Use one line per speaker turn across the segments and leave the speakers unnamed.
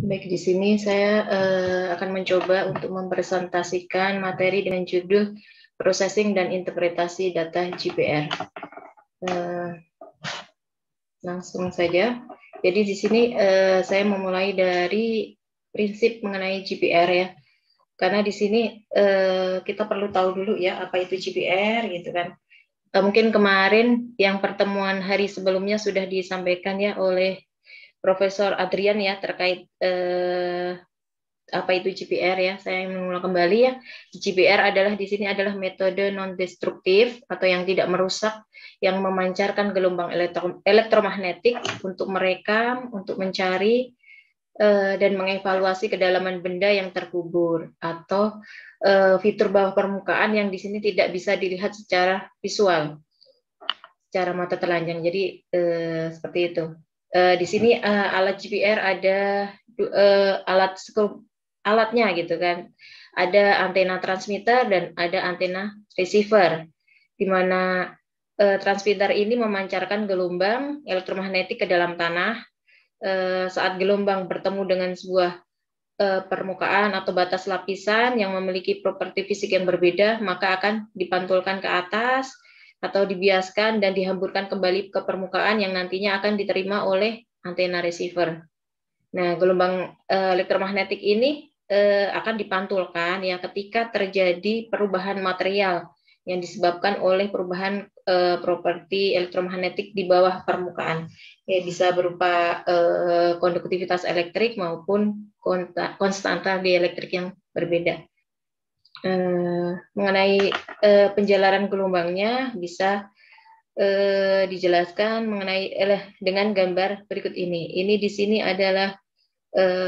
Baik, di sini saya akan mencoba untuk mempresentasikan materi dengan judul Processing dan Interpretasi Data GPR. Langsung saja. Jadi di sini saya memulai dari prinsip mengenai GPR ya. Karena di sini kita perlu tahu dulu ya apa itu GPR gitu kan. Mungkin kemarin yang pertemuan hari sebelumnya sudah disampaikan ya oleh Profesor Adrian ya terkait apa itu GPR ya. Saya mengulang kembali ya. GPR adalah di sini adalah metode non destruktif atau yang tidak merusak yang memancarkan gelombang elektromagnetik untuk merekam, untuk mencari dan mengevaluasi kedalaman benda yang terkubur atau fitur bawah permukaan yang di sini tidak bisa dilihat secara visual, secara mata telanjang. Jadi seperti itu. Di sini alat GPR ada alatnya gitu kan. Ada antena transmitter dan ada antena receiver, di mana transmitter ini memancarkan gelombang elektromagnetik ke dalam tanah. Saat gelombang bertemu dengan sebuah permukaan atau batas lapisan yang memiliki properti fisik yang berbeda, maka akan dipantulkan ke atas atau dibiaskan dan dihamburkan kembali ke permukaan yang nantinya akan diterima oleh antena receiver. Nah, gelombang elektromagnetik ini akan dipantulkan ya ketika terjadi perubahan material yang disebabkan oleh perubahan properti elektromagnetik di bawah permukaan. Ya, bisa berupa konduktivitas elektrik maupun konstanta dielektrik yang berbeda. Mengenai penjalaran gelombangnya bisa dijelaskan mengenai dengan gambar berikut ini. Ini di sini adalah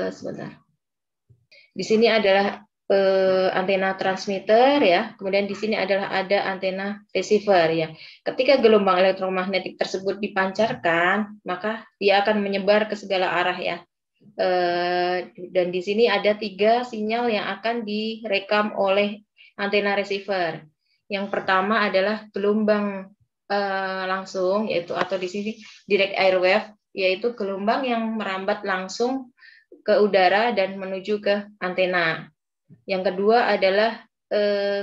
sebentar. Di sini adalah antena transmitter ya, kemudian di sini adalah ada antena receiver ya. Ketika gelombang elektromagnetik tersebut dipancarkan, maka dia akan menyebar ke segala arah ya. Dan di sini ada 3 sinyal yang akan direkam oleh antena receiver. Yang pertama adalah gelombang langsung, yaitu atau di sini direct air wave, yaitu gelombang yang merambat langsung ke udara dan menuju ke antena. Yang kedua adalah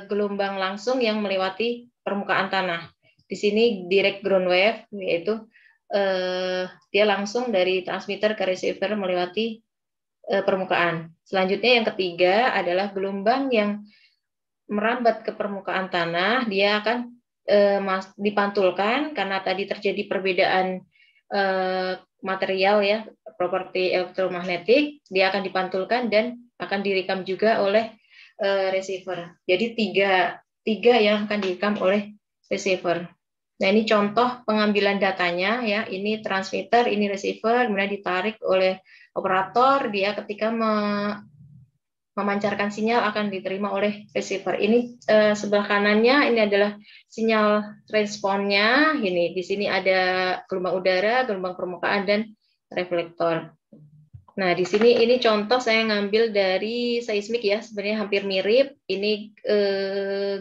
gelombang langsung yang melewati permukaan tanah. Di sini direct ground wave, yaitu dia langsung dari transmitter ke receiver melewati permukaan. Selanjutnya yang ketiga adalah gelombang yang merambat ke permukaan tanah, dia akan dipantulkan karena tadi terjadi perbedaan material ya, properti elektromagnetik, dia akan dipantulkan dan akan direkam juga oleh receiver. Jadi tiga yang akan direkam oleh receiver. Nah, ini contoh pengambilan datanya ya. Ini transmitter, ini receiver, kemudian ditarik oleh operator, dia ketika memancarkan sinyal akan diterima oleh receiver. Ini sebelah kanannya ini adalah sinyal responnya. Ini di sini ada gelombang udara, gelombang permukaan dan reflektor. Nah, di sini ini contoh saya ngambil dari seismik ya, sebenarnya hampir mirip. Ini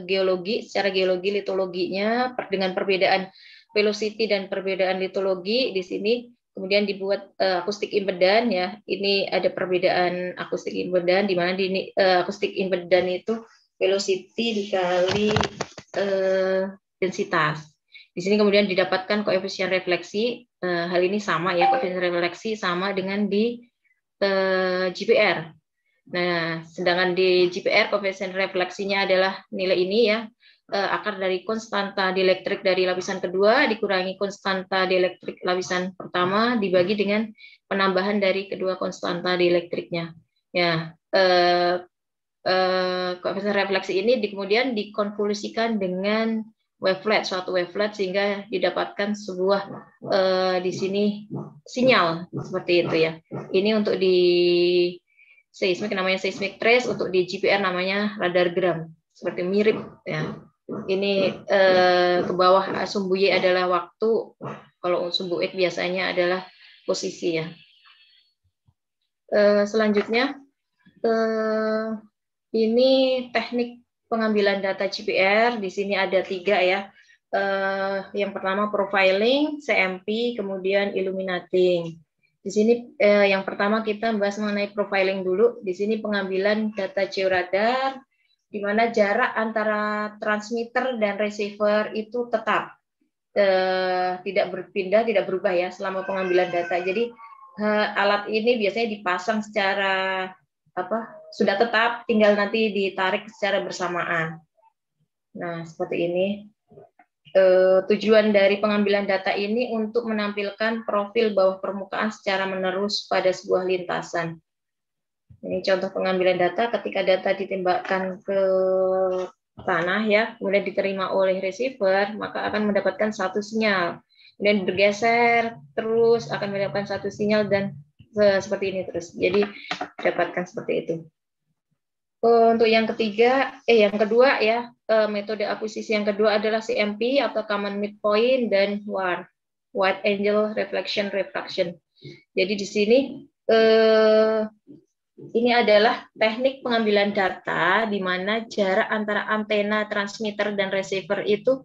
geologi, secara geologi litologinya dengan perbedaan velocity dan perbedaan litologi di sini. Kemudian dibuat akustik impedan ya. Ini ada perbedaan akustik impedan di mana di akustik impedan itu velocity dikali densitas. Di sini kemudian didapatkan koefisien refleksi. Hal ini sama ya, koefisien refleksi sama dengan di GPR. Nah, sedangkan di GPR koefisien refleksinya adalah nilai ini ya, akar dari konstanta dielektrik dari lapisan kedua dikurangi konstanta dielektrik lapisan pertama dibagi dengan penambahan dari kedua konstanta dielektriknya. Ya, koefisien refleksi ini kemudian dikonvolusikan dengan wavelet, suatu wavelet sehingga didapatkan sebuah di sini sinyal seperti itu ya. Ini untuk di seismik namanya seismic trace, untuk di GPR namanya radargram, seperti mirip ya. Ini ke bawah sumbu Y adalah waktu, kalau sumbu X biasanya adalah posisi ya. Selanjutnya ini teknik pengambilan data GPR. Di sini ada 3 ya. Yang pertama profiling, CMP, kemudian illuminating. Di sini yang pertama kita bahas mengenai profiling dulu. Di sini pengambilan data georadar, di mana jarak antara transmitter dan receiver itu tetap tidak berpindah, tidak berubah ya selama pengambilan data. Jadi alat ini biasanya dipasang secara sudah tetap, tinggal nanti ditarik secara bersamaan. Nah, seperti ini. Tujuan dari pengambilan data ini untuk menampilkan profil bawah permukaan secara menerus pada sebuah lintasan. Ini contoh pengambilan data ketika data ditembakkan ke tanah ya, kemudian diterima oleh receiver, maka akan mendapatkan satu sinyal. Kemudian bergeser terus akan mendapatkan satu sinyal dan seperti ini terus. Jadi dapatkan seperti itu. Untuk yang kedua ya, metode akuisisi yang kedua adalah CMP atau Common Midpoint dan WAR, Wide Angle Reflection Refraction. Jadi di sini ini adalah teknik pengambilan data di mana jarak antara antena transmitter dan receiver itu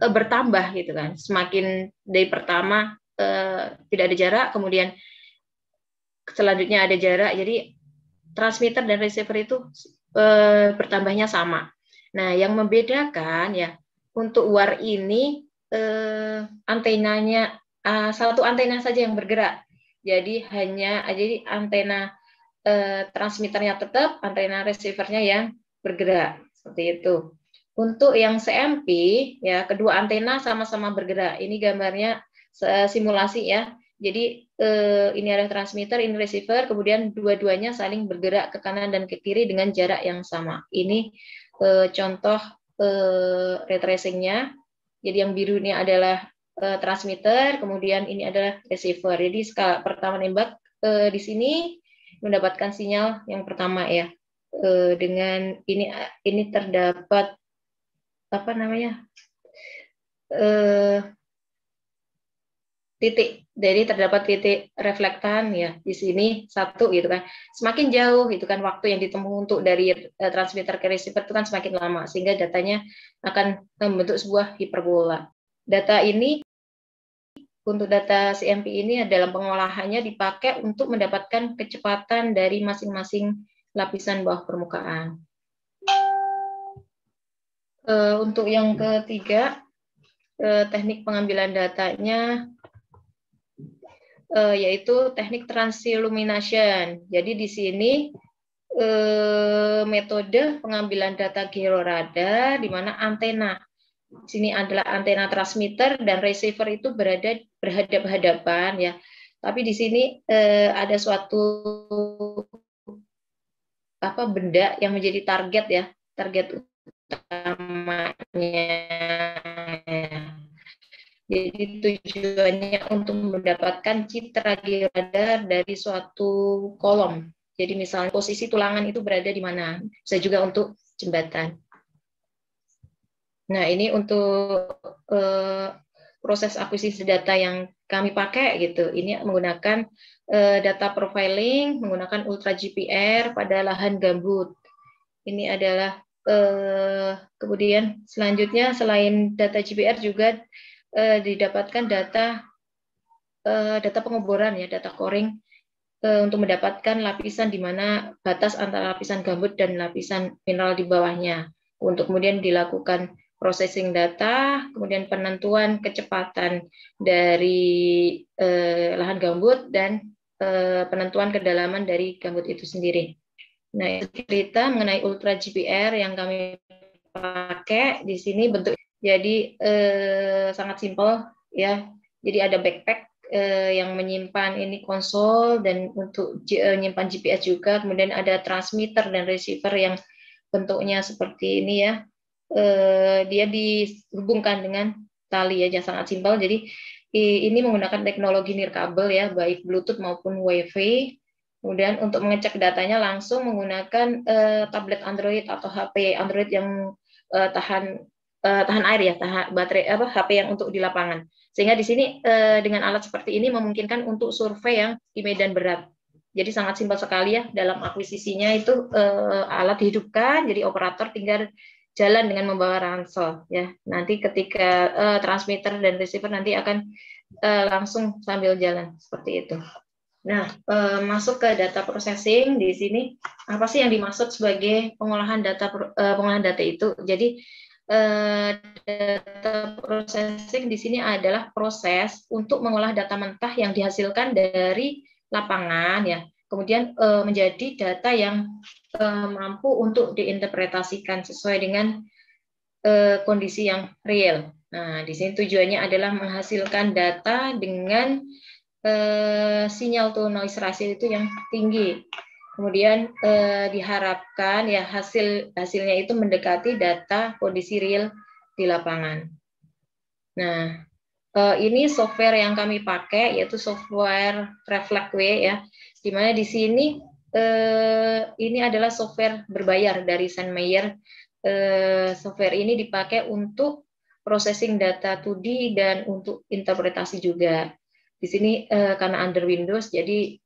bertambah gitu kan. Semakin dari pertama tidak ada jarak, kemudian selanjutnya ada jarak. Jadi transmitter dan receiver itu bertambahnya sama. Nah, yang membedakan ya untuk WAR ini antenanya satu antena saja yang bergerak. Jadi jadi antena transmitternya tetap, antena receivernya yang bergerak seperti itu. Untuk yang CMP ya kedua antena sama-sama bergerak. Ini gambarnya simulasi ya. Jadi ini adalah transmitter, ini receiver, kemudian dua-duanya saling bergerak ke kanan dan ke kiri dengan jarak yang sama. Ini contoh ray tracing-nya. Jadi yang biru ini adalah transmitter, kemudian ini adalah receiver. Jadi skala pertama nembak di sini mendapatkan sinyal yang pertama ya. Dengan ini terdapat titik, jadi terdapat titik reflektan ya di sini satu gitu kan. Semakin jauh gitu kan waktu yang ditempuh untuk dari transmitter ke receiver itu kan semakin lama sehingga datanya akan membentuk sebuah hiperbola. Data ini untuk data CMP ini dalam pengolahannya dipakai untuk mendapatkan kecepatan dari masing-masing lapisan bawah permukaan. Untuk yang ketiga, teknik pengambilan datanya yaitu teknik transillumination. Jadi di sini metode pengambilan data georadar di mana antena di sini adalah antena transmitter dan receiver itu berhadap-hadapan ya. Tapi di sini ada suatu benda yang menjadi target ya, target utamanya. Jadi tujuannya untuk mendapatkan citra georadar dari suatu kolom. Jadi misalnya posisi tulangan itu berada di mana. Bisa juga untuk jembatan. Nah ini untuk proses akuisisi data yang kami pakai gitu. Ini menggunakan data profiling, menggunakan Ultra GPR pada lahan gambut. Ini adalah kemudian selanjutnya selain data GPR juga didapatkan data pengeboran ya, data coring untuk mendapatkan lapisan di mana batas antara lapisan gambut dan lapisan mineral di bawahnya. Untuk kemudian dilakukan processing data, kemudian penentuan kecepatan dari lahan gambut dan penentuan kedalaman dari gambut itu sendiri. Nah, itu cerita mengenai Ultra GPR yang kami pakai di sini bentuk. Jadi sangat simpel ya. Jadi ada backpack yang menyimpan ini konsol dan untuk menyimpan GPS juga. Kemudian ada transmitter dan receiver yang bentuknya seperti ini ya. Dia dihubungkan dengan tali aja, sangat simpel. Jadi ini menggunakan teknologi nirkabel ya, baik Bluetooth maupun Wi-Fi. Kemudian untuk mengecek datanya langsung menggunakan tablet Android atau HP Android yang tahan air ya, tahan baterai HP yang untuk di lapangan. Sehingga di sini dengan alat seperti ini memungkinkan untuk survei yang di medan berat. Jadi sangat simpel sekali ya dalam akuisisinya itu alat dihidupkan, jadi operator tinggal jalan dengan membawa ransel ya. Nanti ketika transmitter dan receiver nanti akan langsung sambil jalan seperti itu. Nah, masuk ke data processing di sini, apa sih yang dimaksud sebagai pengolahan data itu? Jadi data processing di sini adalah proses untuk mengolah data mentah yang dihasilkan dari lapangan ya, kemudian menjadi data yang mampu untuk diinterpretasikan sesuai dengan kondisi yang real. Nah, di sini tujuannya adalah menghasilkan data dengan sinyal to noise ratio itu yang tinggi. Kemudian diharapkan ya hasilnya itu mendekati data kondisi real di lapangan. Nah, ini software yang kami pakai yaitu software Reflectway ya, di mana di sini ini adalah software berbayar dari Sandmeyer. Software ini dipakai untuk processing data 2D dan untuk interpretasi juga. Di sini karena under Windows, jadi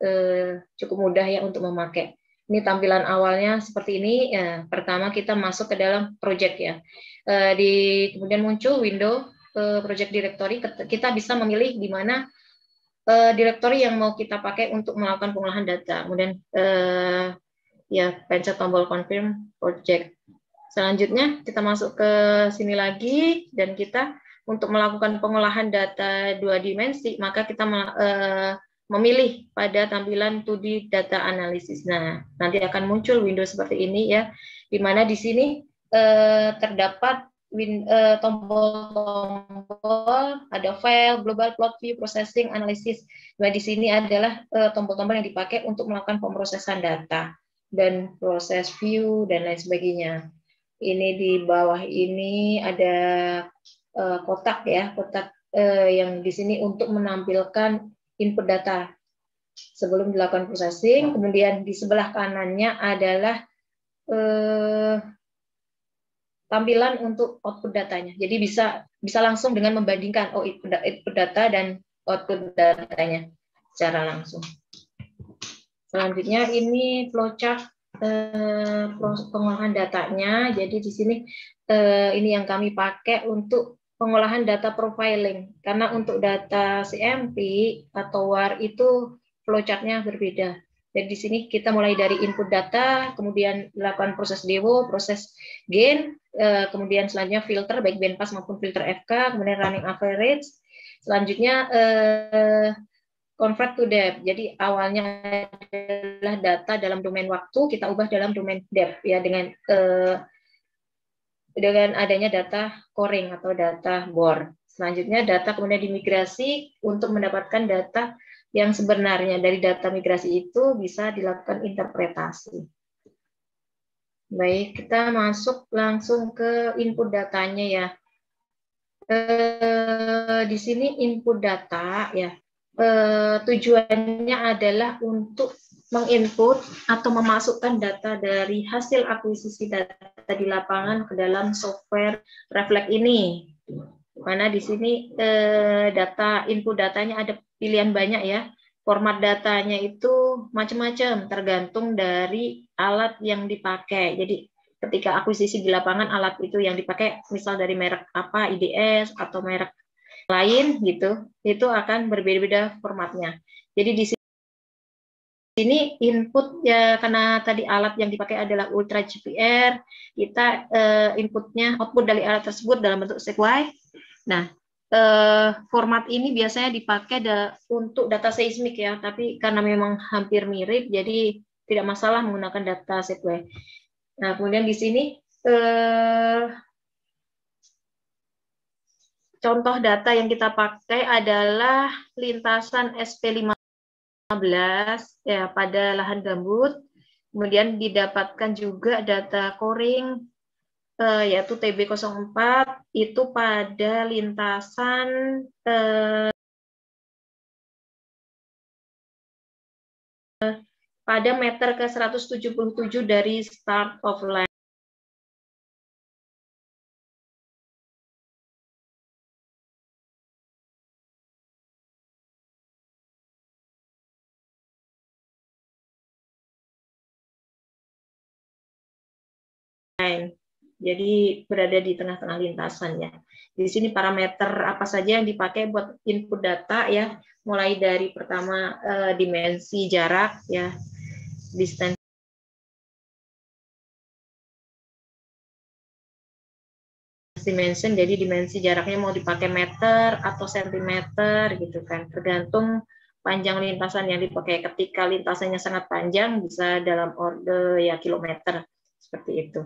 cukup mudah ya untuk memakai. Ini tampilan awalnya seperti ini. Ya, pertama kita masuk ke dalam project ya. Kemudian muncul window project directory. Kita bisa memilih di mana directory yang mau kita pakai untuk melakukan pengolahan data. Kemudian ya pencet tombol confirm project. Selanjutnya kita masuk ke sini lagi dan kita untuk melakukan pengolahan data 2 dimensi, maka kita memilih pada tampilan 2D data analysis. Nah, nanti akan muncul Windows seperti ini ya, di mana di sini terdapat tombol-tombol, ada file, global plot view, processing, analysis. Nah, di sini adalah tombol-tombol yang dipakai untuk melakukan pemrosesan data dan proses view dan lain sebagainya. Ini di bawah ini ada kotak ya, kotak yang di sini untuk menampilkan input data sebelum dilakukan processing. Kemudian di sebelah kanannya adalah tampilan untuk output datanya. Jadi bisa langsung dengan membandingkan input data dan output datanya secara langsung. Selanjutnya ini flowchart pengolahan datanya. Jadi di sini ini yang kami pakai untuk pengolahan data profiling. Karena untuk data CMP atau WAR itu flowchart-nya berbeda. Jadi di sini kita mulai dari input data, kemudian dilakukan proses dewo, proses gain, kemudian selanjutnya filter baik bandpass maupun filter FK, kemudian running average. Selanjutnya convert to depth. Jadi awalnya adalah data dalam domain waktu, kita ubah dalam domain depth ya dengan adanya data coring atau data bore. Selanjutnya data kemudian dimigrasi untuk mendapatkan data yang sebenarnya. Dari data migrasi itu bisa dilakukan interpretasi. Baik, kita masuk langsung ke input datanya ya. Di sini input data ya. Tujuannya adalah untuk menginput atau memasukkan data dari hasil akuisisi data di lapangan ke dalam software Reflect ini. Mana di sini data input datanya ada pilihan banyak ya. Format datanya itu macam-macam tergantung dari alat yang dipakai. Jadi ketika akuisisi di lapangan alat itu yang dipakai misal dari merek apa IDS atau merek lain gitu, itu akan berbeda-beda formatnya. Jadi di sini input ya karena tadi alat yang dipakai adalah Ultra GPR, kita inputnya output dari alat tersebut dalam bentuk sequai. Nah, format ini biasanya dipakai untuk data seismik ya, tapi karena memang hampir mirip, jadi tidak masalah menggunakan data sequai. Nah, kemudian di sini contoh data yang kita pakai adalah lintasan SP15 ya pada lahan gambut. Kemudian didapatkan juga data coring yaitu TB04 itu pada lintasan pada meter ke 177 dari start of line. Jadi berada di tengah-tengah lintasan ya. Di sini parameter apa saja yang dipakai buat input data ya, mulai dari pertama dimensi jarak ya, distance dimension, jadi dimensi jaraknya mau dipakai meter atau sentimeter gitu kan, tergantung panjang lintasan yang dipakai. Ketika lintasannya sangat panjang bisa dalam order ya kilometer seperti itu.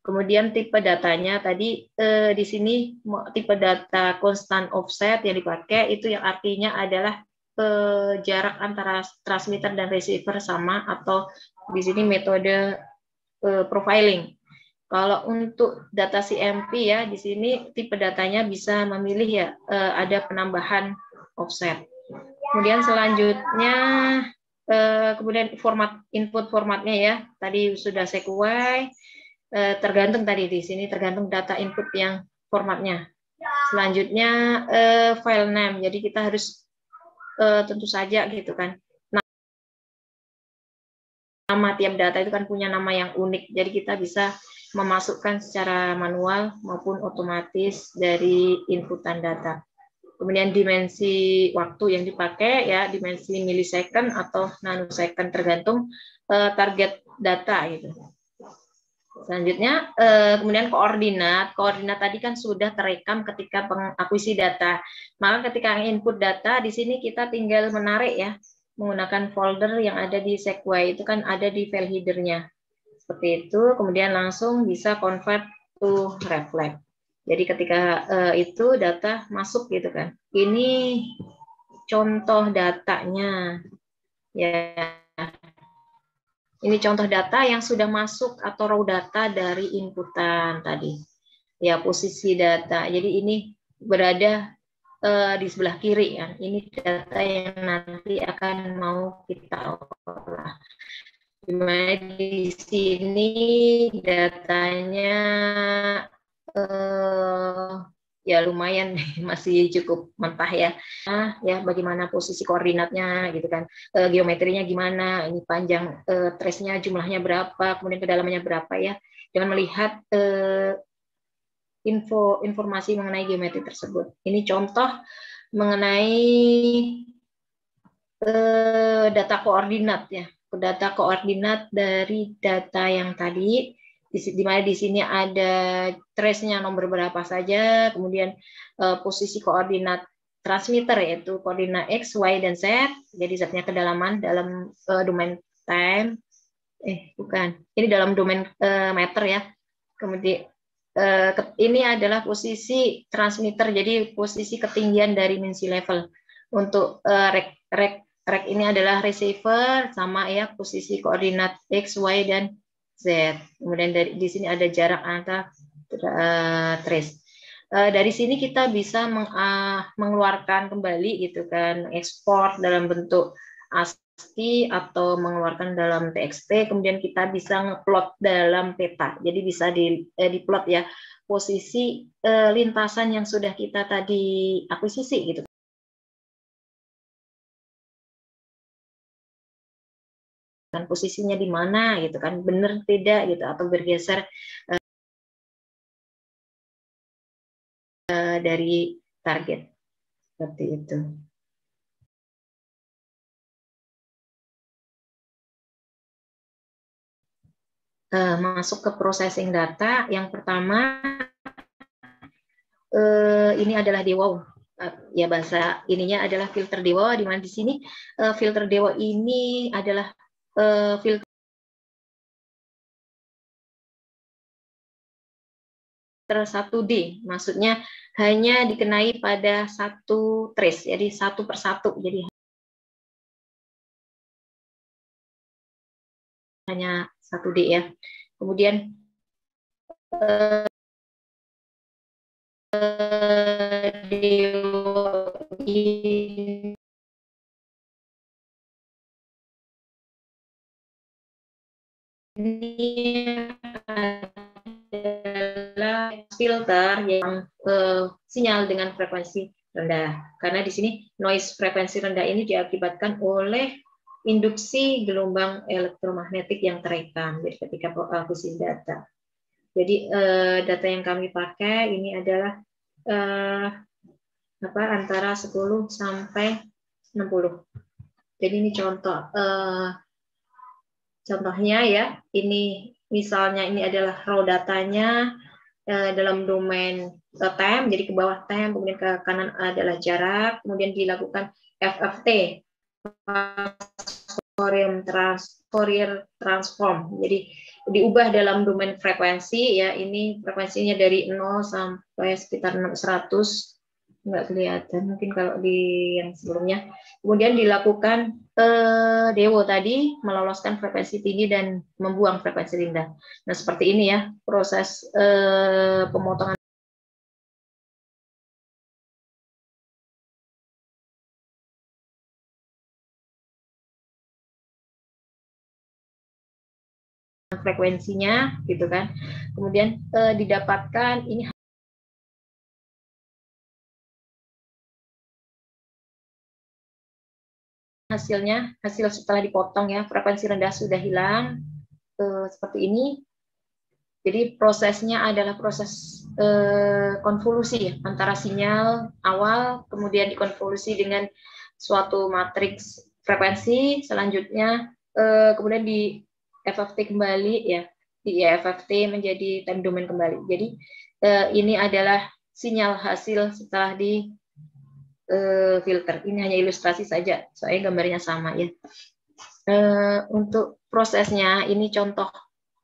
Kemudian tipe datanya tadi di sini tipe data constant offset yang dipakai itu yang artinya adalah jarak antara transmitter dan receiver sama, atau di sini metode profiling. Kalau untuk data CMP ya di sini tipe datanya bisa memilih ya ada penambahan offset. Kemudian selanjutnya kemudian format input formatnya ya tadi sudah sequai. Tergantung tadi di sini tergantung data input yang formatnya. Selanjutnya file name, jadi kita harus tentu saja gitu kan. Nama tiap data itu kan punya nama yang unik, jadi kita bisa memasukkan secara manual maupun otomatis dari inputan data. Kemudian dimensi waktu yang dipakai ya dimensi milisecond atau nanosecond tergantung target data gitu. Selanjutnya, kemudian koordinat. Koordinat tadi kan sudah terekam ketika pengakuisisi data. Maka ketika input data, di sini kita tinggal menarik ya, menggunakan folder yang ada di Sequoia, itu kan ada di file header-nya. Seperti itu, kemudian langsung bisa convert to reflect. Jadi ketika itu data masuk gitu kan. Ini contoh datanya. Ya. Ini contoh data yang sudah masuk atau raw data dari inputan tadi. Ya, posisi data. Jadi ini berada di sebelah kiri ya. Ini data yang nanti akan mau kita olah. Dimana di sini datanya ya lumayan masih cukup mentah ya. Ya bagaimana posisi koordinatnya gitu kan, geometrinya gimana, ini panjang trace-nya jumlahnya berapa, kemudian kedalamannya berapa ya, dengan melihat informasi mengenai geometri tersebut. Ini contoh mengenai data koordinat ya, data koordinat dari data yang tadi, di mana di sini ada trace-nya nomor berapa saja, kemudian posisi koordinat transmitter yaitu koordinat X, Y, dan Z, jadi Z-nya kedalaman dalam domain time, bukan, ini dalam domain meter ya, kemudian ini adalah posisi transmitter, jadi posisi ketinggian dari mean sea level. Untuk rek ini adalah receiver, sama ya posisi koordinat X, Y, dan Z. Kemudian di sini ada jarak antar trace. Dari sini kita bisa mengeluarkan kembali gitu kan, ekspor dalam bentuk ASCII atau mengeluarkan dalam TXT, kemudian kita bisa ngeplot dalam peta. Jadi bisa diplot ya posisi lintasan yang sudah kita tadi akuisisi gitu. Kan posisinya di mana gitu kan, benar tidak gitu, atau bergeser dari target seperti itu. Masuk ke processing data, yang pertama ini adalah DEWO. Ya bahasa ininya adalah filter DEWO, di mana di sini filter DEWO ini adalah filter satu D, maksudnya hanya dikenai pada satu trace, jadi satu persatu, jadi hanya satu D ya. Kemudian ini adalah filter yang sinyal dengan frekuensi rendah. Karena di sini noise frekuensi rendah ini diakibatkan oleh induksi gelombang elektromagnetik yang terekam. Jadi ketika akuisisi data. Jadi data yang kami pakai ini adalah antara 10 sampai 60. Jadi ini contohnya ya. Ini misalnya ini adalah raw datanya dalam domain time, jadi ke bawah time, kemudian ke kanan adalah jarak, kemudian dilakukan FFT, Fourier transform. Jadi diubah dalam domain frekuensi ya. Ini frekuensinya dari 0 sampai sekitar 100, nggak kelihatan mungkin kalau di yang sebelumnya. Kemudian dilakukan DEWO tadi, meloloskan frekuensi tinggi dan membuang frekuensi rendah. Nah, seperti ini ya proses pemotongan frekuensinya gitu kan. Kemudian didapatkan ini hasil setelah dipotong ya, frekuensi rendah sudah hilang seperti ini. Jadi prosesnya adalah proses konvolusi ya, antara sinyal awal kemudian dikonvolusi dengan suatu matriks frekuensi, selanjutnya kemudian di FFT kembali ya, di FFT menjadi time domain kembali. Jadi ini adalah sinyal hasil setelah di filter. Ini hanya ilustrasi saja, soalnya gambarnya sama ya. Untuk prosesnya, ini contoh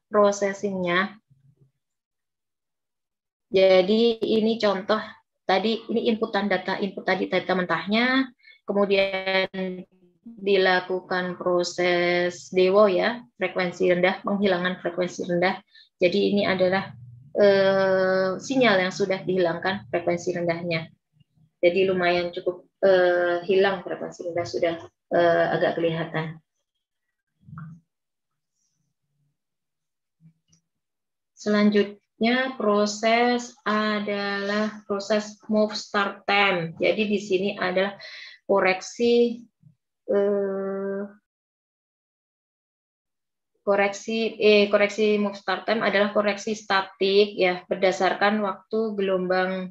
processingnya. Jadi ini contoh tadi, ini inputan data, input tadi data mentahnya, kemudian dilakukan proses DEWO ya, frekuensi rendah, penghilangan frekuensi rendah. Jadi ini adalah sinyal yang sudah dihilangkan frekuensi rendahnya. Jadi lumayan cukup hilang frekuensi rendah, sudah agak kelihatan. Selanjutnya proses adalah proses move start time. Jadi di sini adalah koreksi move start time adalah koreksi statik ya, berdasarkan waktu gelombang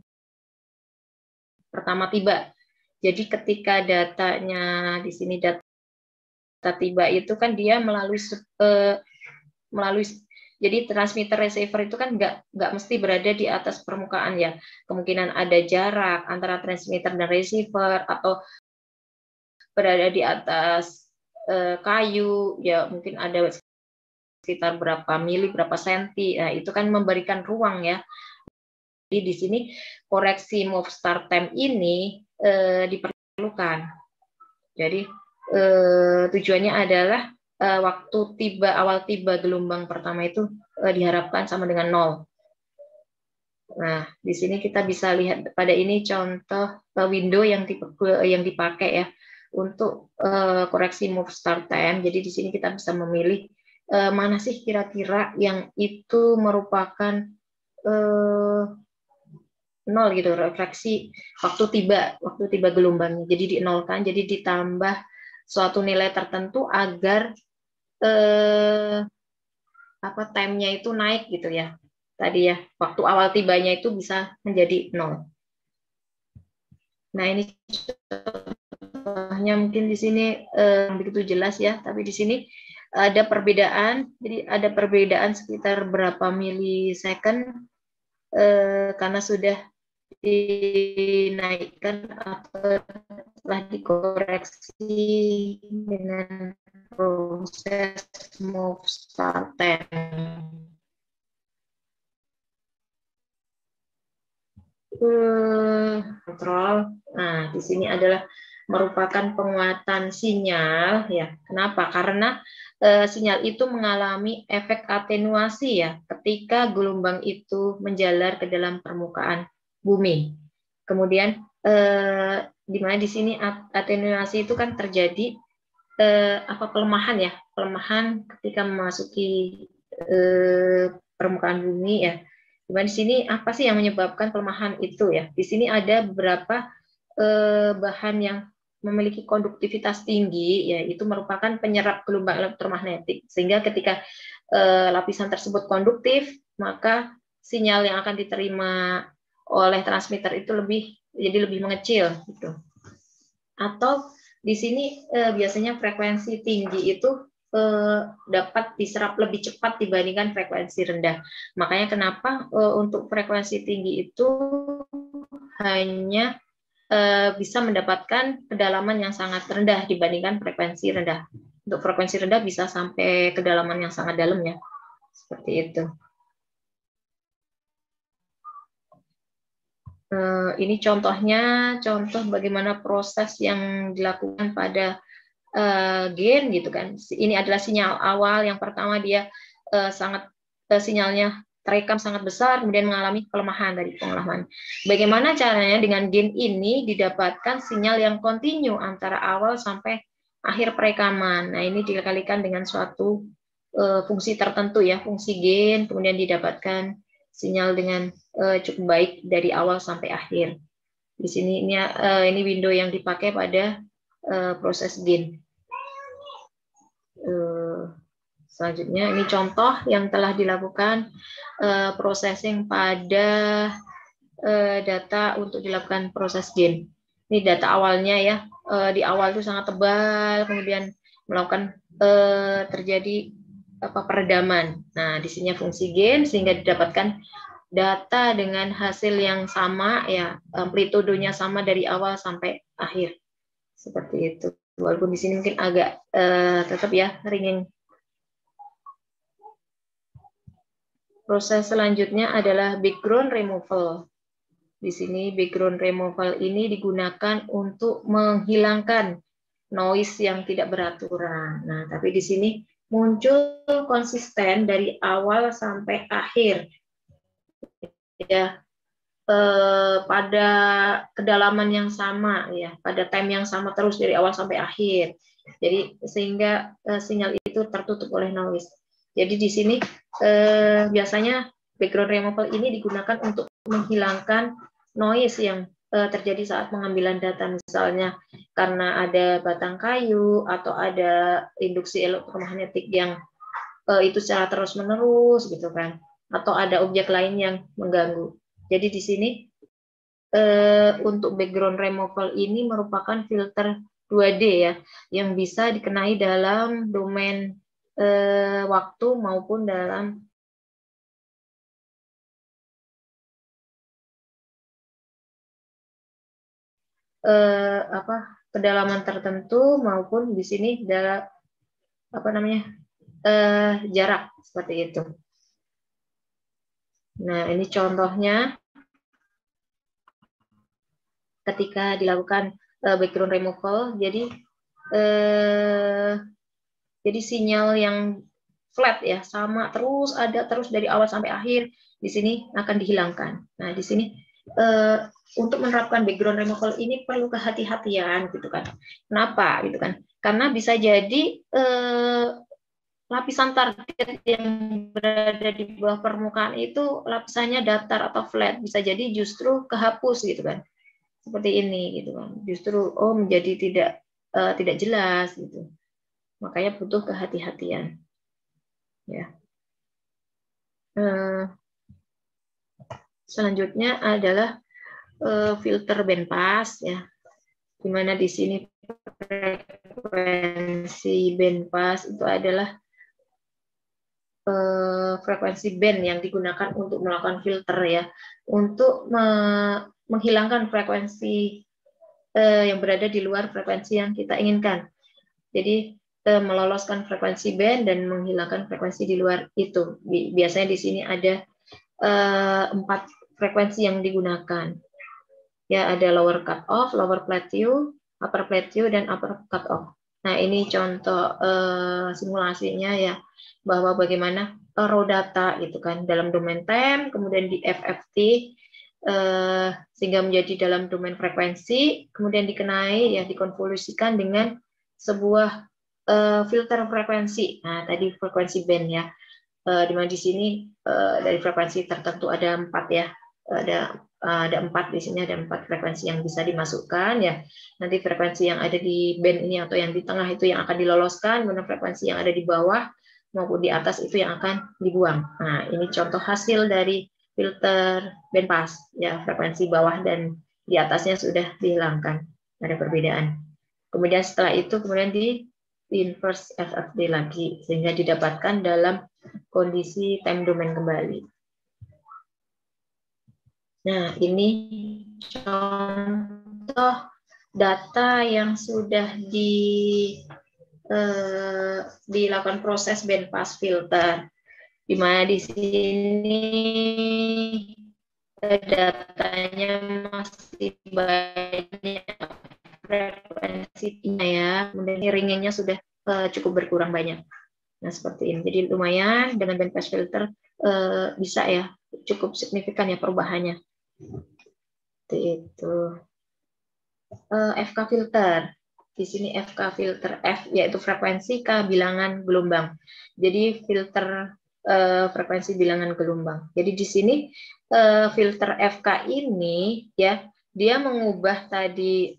pertama tiba. Jadi ketika datanya di sini data tiba itu kan dia melalui jadi transmitter receiver itu kan nggak mesti berada di atas permukaan ya. Kemungkinan ada jarak antara transmitter dan receiver, atau berada di atas kayu ya, mungkin ada sekitar berapa mili, berapa senti. Nah, itu kan memberikan ruang ya. Jadi di sini koreksi move start time ini diperlukan. Jadi tujuannya adalah waktu awal tiba gelombang pertama itu diharapkan sama dengan 0. Nah, di sini kita bisa lihat pada ini contoh window yang dipakai ya untuk koreksi move start time. Jadi di sini kita bisa memilih mana sih kira-kira yang itu merupakan 0 gitu, refleksi waktu tiba gelombangnya. Jadi di-nolkan, jadi ditambah suatu nilai tertentu agar time-nya itu naik gitu ya. Tadi ya, waktu awal tibanya itu bisa menjadi 0. Nah, ini contohnya mungkin di sini begitu jelas ya, tapi di sini ada perbedaan. Jadi ada perbedaan sekitar berapa milisecond karena sudah dinaikkan atau telah dikoreksi dengan proses move start time. Kontrol. Nah, di sini adalah merupakan penguatan sinyal ya. Kenapa? Karena sinyal itu mengalami efek atenuasi ya ketika gelombang itu menjalar ke dalam permukaan bumi. Kemudian di mana di sini atenuasi itu kan terjadi pelemahan ya, pelemahan ketika memasuki permukaan bumi ya. Di sini apa sih yang menyebabkan pelemahan itu ya? Di sini ada beberapa bahan yang memiliki konduktivitas tinggi, ya itu merupakan penyerap gelombang elektromagnetik. Sehingga ketika lapisan tersebut konduktif, maka sinyal yang akan diterima oleh transmitter itu jadi lebih mengecil gitu. Atau di sini biasanya frekuensi tinggi itu dapat diserap lebih cepat dibandingkan frekuensi rendah. Makanya kenapa untuk frekuensi tinggi itu hanya bisa mendapatkan kedalaman yang sangat rendah dibandingkan frekuensi rendah. Untuk frekuensi rendah bisa sampai kedalaman yang sangat dalam ya. Seperti itu. Ini contohnya, contoh bagaimana proses yang dilakukan pada gain gitu kan. Ini adalah sinyal awal. Yang pertama dia sinyalnya terekam sangat besar, kemudian mengalami pelemahan dari pengalaman. Bagaimana caranya dengan gain ini didapatkan sinyal yang kontinu antara awal sampai akhir perekaman. Nah, ini dikalikan dengan suatu fungsi tertentu ya, fungsi gain, kemudian didapatkan sinyal dengan cukup baik dari awal sampai akhir. Di sini ini window yang dipakai pada proses gain. Selanjutnya ini contoh yang telah dilakukan processing pada data untuk dilakukan proses gain. Ini data awalnya ya, di awal itu sangat tebal, kemudian melakukan terjadi peredaman. Nah, di sini fungsi gain sehingga didapatkan data dengan hasil yang sama ya, amplitudenya sama dari awal sampai akhir. Seperti itu. Walaupun di sini mungkin agak tetap ya ringing. Proses selanjutnya adalah background removal. Di sini background removal ini digunakan untuk menghilangkan noise yang tidak beraturan. Nah, tapi di sini muncul konsisten dari awal sampai akhir. Ya, pada kedalaman yang sama ya, pada time yang sama terus dari awal sampai akhir. Jadi sehingga sinyal itu tertutup oleh noise. Jadi di sini biasanya background removal ini digunakan untuk menghilangkan noise yang terjadi saat pengambilan data, misalnya karena ada batang kayu atau ada induksi elektromagnetik yang itu secara terus-menerus gitu kan, atau ada objek lain yang mengganggu. Jadi di sini untuk background removal ini merupakan filter 2D ya, yang bisa dikenai dalam domain waktu maupun dalam kedalaman tertentu, maupun di sini dalam jarak seperti itu. Nah, ini contohnya ketika dilakukan background removal. Jadi sinyal yang flat ya, sama terus ada terus dari awal sampai akhir, di sini akan dihilangkan. Nah, di sini untuk menerapkan background removal ini perlu kehati-hatian gitu kan. Kenapa gitu kan? Karena bisa jadi lapisan target yang berada di bawah permukaan itu lapisannya datar atau flat, bisa jadi justru kehapus gitu kan. Seperti ini gitu kan. Justru menjadi tidak jelas gitu. Makanya butuh kehati-hatian. Ya. Selanjutnya adalah filter bandpass ya. Di mana di sini frekuensi bandpass itu adalah frekuensi band yang digunakan untuk melakukan filter ya, untuk menghilangkan frekuensi yang berada di luar frekuensi yang kita inginkan. Jadi meloloskan frekuensi band dan menghilangkan frekuensi di luar itu. Biasanya di sini ada 4 frekuensi yang digunakan. Ya, ada lower cut off, lower plateau, upper plateau, dan upper cut off. Nah, ini contoh simulasinya ya, bahwa bagaimana raw data gitu kan dalam domain time, kemudian di FFT sehingga menjadi dalam domain frekuensi, kemudian dikenai ya, dikonvolusikan dengan sebuah filter frekuensi. Nah, tadi frekuensi band ya, di mana di sini dari frekuensi tertentu ada 4 ya, ada 4 di sini, ada 4 frekuensi yang bisa dimasukkan ya. Nanti frekuensi yang ada di band ini atau yang di tengah itu yang akan diloloskan, kemudian frekuensi yang ada di bawah maupun di atas itu yang akan dibuang. Nah, ini contoh hasil dari filter bandpass, ya, frekuensi bawah dan di atasnya sudah dihilangkan, ada perbedaan. Kemudian setelah itu kemudian di inverse FFT lagi sehingga didapatkan dalam kondisi time domain kembali. Nah, ini contoh data yang sudah dilakukan proses bandpass filter, di mana di sini datanya masih banyak frekuensinya ya, kemudian ringingnya sudah cukup berkurang banyak. Nah, seperti ini. Jadi lumayan dengan bandpass filter bisa ya, cukup signifikan ya perubahannya. Itu FK filter. Di sini FK filter, F yaitu frekuensi, K bilangan gelombang. Jadi filter frekuensi bilangan gelombang. Jadi di sini filter FK ini ya, dia mengubah tadi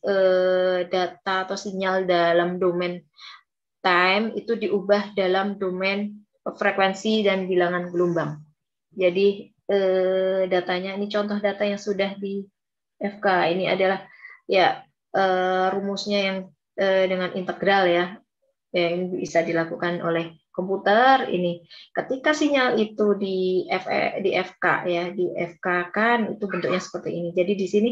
data atau sinyal dalam domain time itu diubah dalam domain frekuensi dan bilangan gelombang. Jadi datanya ini contoh data yang sudah di FK. Ini adalah ya rumusnya yang dengan integral ya, yang bisa dilakukan oleh komputer. Ini ketika sinyal itu di FK ya, di FK kan itu bentuknya seperti ini. Jadi di sini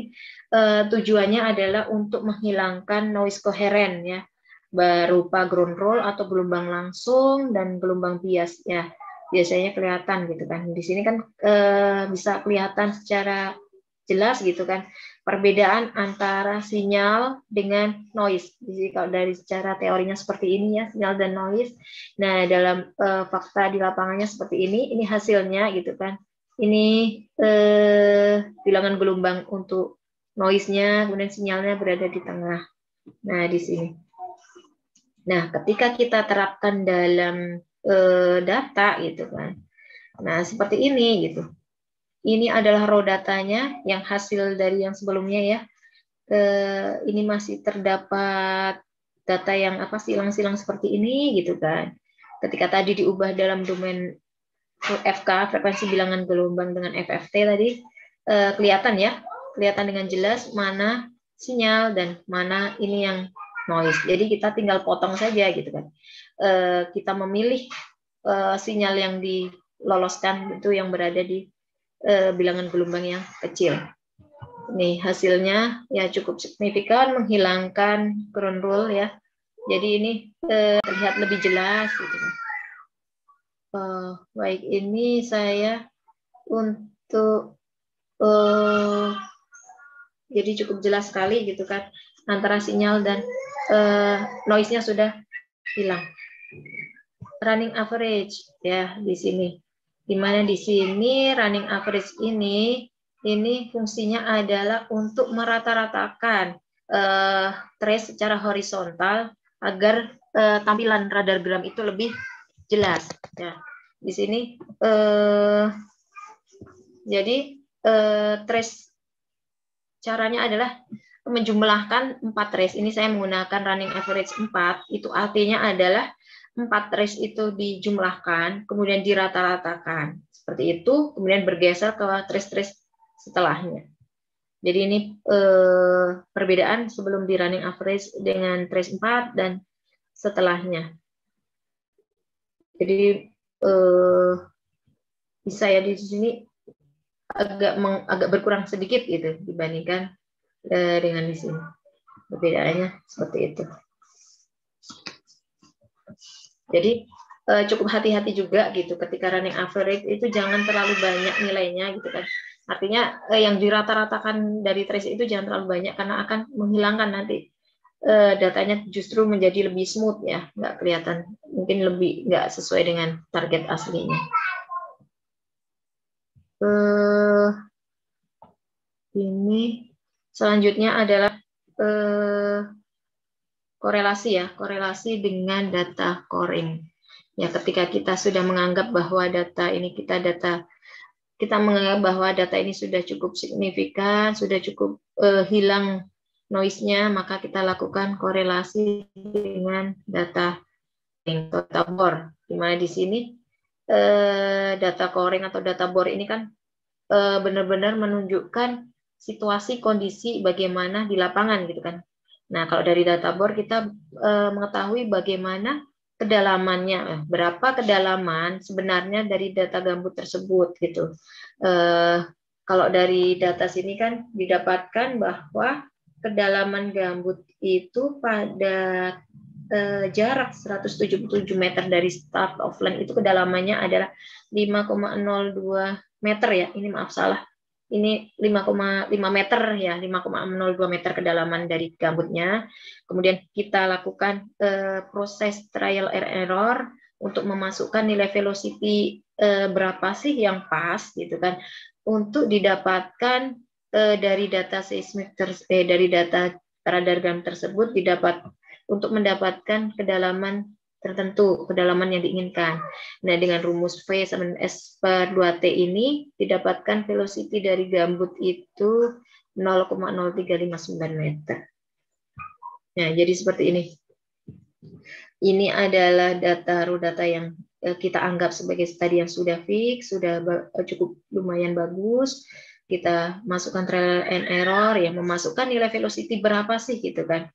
tujuannya adalah untuk menghilangkan noise koheren ya, berupa ground roll atau gelombang langsung dan gelombang bias ya. Biasanya kelihatan gitu kan. Di sini kan bisa kelihatan secara jelas gitu kan perbedaan antara sinyal dengan noise. Jadi kalau dari secara teorinya seperti ini ya, sinyal dan noise. Nah, dalam fakta di lapangannya seperti ini hasilnya gitu kan. Ini bilangan gelombang untuk noise-nya, kemudian sinyalnya berada di tengah. Nah, di sini. Nah, ketika kita terapkan dalam data gitu kan. Nah, seperti ini gitu. Ini adalah raw datanya yang hasil dari yang sebelumnya ya. Ini masih terdapat data yang apa silang-silang seperti ini gitu kan. Ketika tadi diubah dalam domain FK, frekuensi bilangan gelombang dengan FFT tadi kelihatan ya, kelihatan dengan jelas mana sinyal dan mana ini yang noise. Jadi kita tinggal potong saja gitu kan. Kita memilih sinyal yang diloloskan itu yang berada di bilangan gelombang yang kecil. Nih hasilnya ya cukup signifikan menghilangkan ground roll ya. Jadi ini terlihat lebih jelas gitu. Baik, ini saya untuk jadi cukup jelas sekali gitu kan antara sinyal dan noise-nya sudah hilang. Running average ya di sini. Di mana di sini running average ini fungsinya adalah untuk merata-ratakan trace secara horizontal agar tampilan radargram itu lebih jelas. Ya, di sini jadi trace caranya adalah menjumlahkan 4 trace. Ini saya menggunakan running average 4. Itu artinya adalah 4 trace itu dijumlahkan, kemudian dirata-ratakan. Seperti itu, kemudian bergeser ke trace-trace setelahnya. Jadi ini perbedaan sebelum di running average dengan trace 4 dan setelahnya. Jadi bisa ya di sini agak berkurang sedikit gitu dibandingkan dengan di sini. Perbedaannya seperti itu. Jadi cukup hati-hati juga gitu ketika running average itu jangan terlalu banyak nilainya gitu kan. Artinya yang dirata-ratakan dari trace itu jangan terlalu banyak karena akan menghilangkan nanti datanya justru menjadi lebih smooth ya, nggak kelihatan, mungkin lebih nggak sesuai dengan target aslinya. Ini selanjutnya adalah korelasi ya, korelasi dengan data coring. Ya, ketika kita sudah menganggap bahwa data ini kita menganggap bahwa data ini sudah cukup signifikan, sudah cukup hilang noise-nya, maka kita lakukan korelasi dengan data data bore, di mana di sini data coring atau data bore ini kan benar-benar menunjukkan situasi kondisi bagaimana di lapangan gitu kan. Nah, kalau dari data bore kita mengetahui bagaimana kedalamannya, berapa kedalaman sebenarnya dari data gambut tersebut gitu. Kalau dari data sini kan didapatkan bahwa kedalaman gambut itu pada jarak 177 meter dari start of line itu kedalamannya adalah 5,02 meter ya. Ini maaf salah. Ini 5,5 meter ya, 5,02 meter kedalaman dari gambutnya. Kemudian kita lakukan proses trial and error untuk memasukkan nilai velocity berapa sih yang pas gitu kan, untuk didapatkan dari data seismik dari data radar gambut tersebut didapat untuk mendapatkan kedalaman tertentu, kedalaman yang diinginkan. Nah, dengan rumus V sama S per 2T ini didapatkan velocity dari gambut itu 0,0359 meter. Nah, jadi seperti ini. Ini adalah raw data yang kita anggap sebagai tadi yang sudah fix, sudah cukup lumayan bagus. Kita masukkan trial and error, ya, memasukkan nilai velocity berapa sih gitu kan.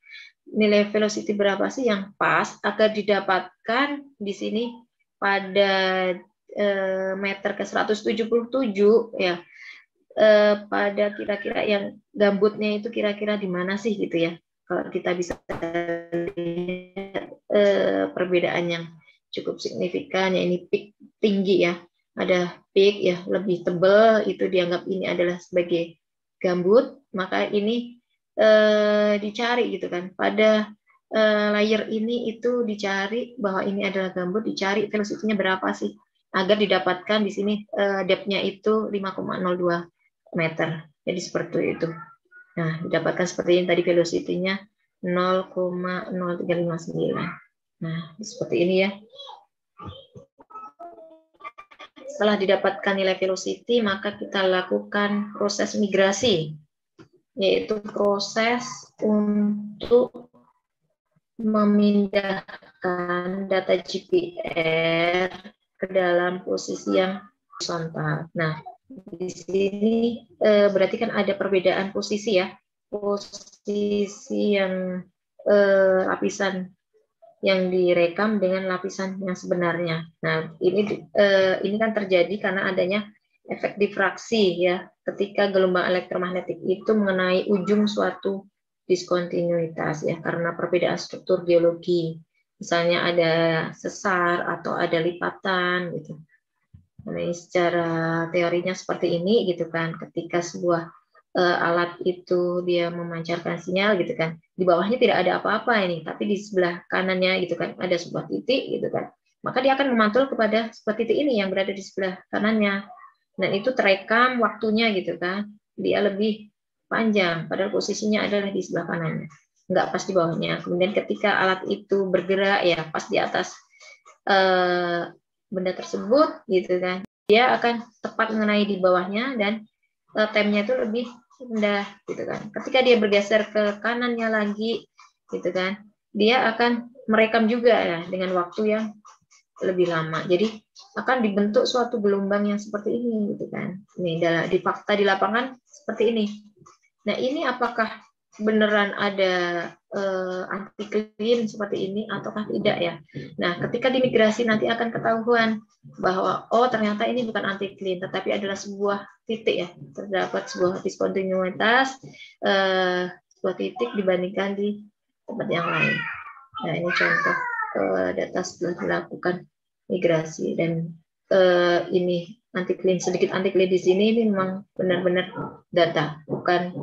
Nilai velocity berapa sih yang pas agar didapatkan di sini pada meter ke 177 ya, pada kira-kira yang gambutnya itu kira-kira di mana sih gitu ya. Kalau kita bisa lihat perbedaan yang cukup signifikan ya, ini peak tinggi ya, ada peak ya lebih tebal, itu dianggap ini adalah sebagai gambut, maka ini dicari gitu kan, pada layer ini itu dicari bahwa ini adalah gambut, dicari velocity-nya berapa sih agar didapatkan di sini depth-nya itu 5,02 meter. Jadi seperti itu. Nah, didapatkan seperti ini tadi velocity-nya 0,0359. Nah, seperti ini ya. Setelah didapatkan nilai velocity, maka kita lakukan proses migrasi, yaitu proses untuk memindahkan data GPR ke dalam posisi yang horizontal. Nah, di sini berarti kan ada perbedaan posisi ya, posisi yang lapisan yang direkam dengan lapisan yang sebenarnya. Nah, ini kan terjadi karena adanya efek difraksi ya, ketika gelombang elektromagnetik itu mengenai ujung suatu diskontinuitas ya, karena perbedaan struktur geologi. Misalnya ada sesar atau ada lipatan gitu. Nah, secara teorinya seperti ini gitu kan, ketika sebuah alat itu dia memancarkan sinyal gitu kan, di bawahnya tidak ada apa-apa ini, tapi di sebelah kanannya gitu kan ada sebuah titik gitu kan, maka dia akan memantul kepada sebuah titik ini yang berada di sebelah kanannya, dan itu terekam waktunya gitu kan, dia lebih panjang padahal posisinya adalah di sebelah kanannya, nggak pas di bawahnya. Kemudian ketika alat itu bergerak ya pas di atas benda tersebut gitu kan, dia akan tepat mengenai di bawahnya dan time-nya itu lebih rendah gitu kan. Ketika dia bergeser ke kanannya lagi gitu kan, dia akan merekam juga ya dengan waktu yang lebih lama. Jadi akan dibentuk suatu gelombang yang seperti ini gitu kan. Ini di fakta di lapangan seperti ini. Nah, ini apakah beneran ada anti clean seperti ini ataukah tidak ya? Nah, ketika dimigrasi nanti akan ketahuan bahwa oh ternyata ini bukan anti clean tetapi adalah sebuah titik ya, terdapat sebuah diskontinuitas sebuah titik dibandingkan di tempat yang lain. Nah, ini contoh data setelah dilakukan migrasi, dan ini anti clean, sedikit anti clean di sini ini memang benar-benar data, bukan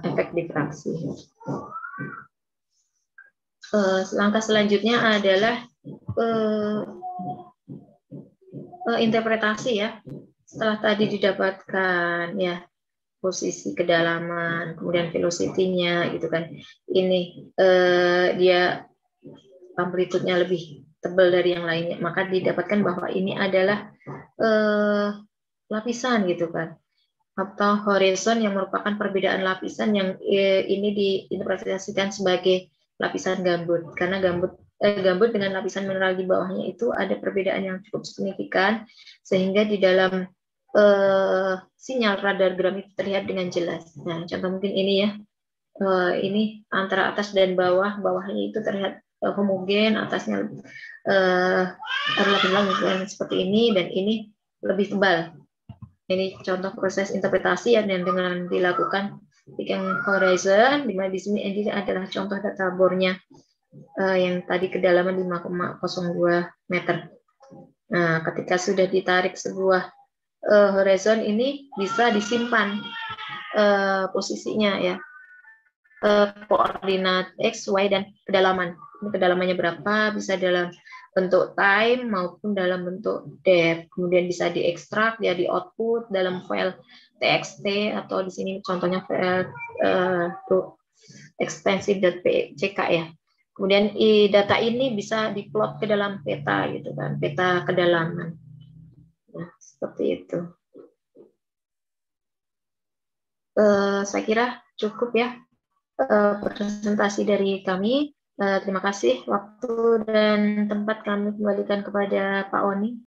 efek difraksi. Langkah selanjutnya adalah interpretasi ya. Setelah tadi didapatkan ya posisi kedalaman, kemudian velocity-nya gitu kan. Ini dia amplitude-nya lebih tebal dari yang lainnya, maka didapatkan bahwa ini adalah lapisan gitu kan, atau horizon yang merupakan perbedaan lapisan yang ini diinterpretasikan sebagai lapisan gambut, karena gambut gambut dengan lapisan mineral di bawahnya itu ada perbedaan yang cukup signifikan, sehingga di dalam sinyal radar gram itu terlihat dengan jelas. Nah, contoh mungkin ini ya, ini antara atas dan bawah, bawahnya itu terlihat homogen, atasnya lebih lembut seperti ini, dan ini lebih tebal. Ini contoh proses interpretasi yang dengan dilakukan peak horizon, di mana di sini ini adalah contoh data bornya yang tadi kedalaman 5,02 meter. Nah, ketika sudah ditarik sebuah horizon ini bisa disimpan posisinya ya, koordinat X, Y, dan kedalaman. Ini kedalamannya berapa, bisa dalam bentuk time maupun dalam bentuk depth. Kemudian bisa diekstrak, jadi output dalam file txt, atau di sini contohnya file extensive.pck ya. Kemudian data ini bisa diplot ke dalam peta gitu kan, peta kedalaman. Nah, seperti itu. Saya kira cukup ya presentasi dari kami. Terima kasih waktu dan tempat kami kembalikan kepada Pak Oni.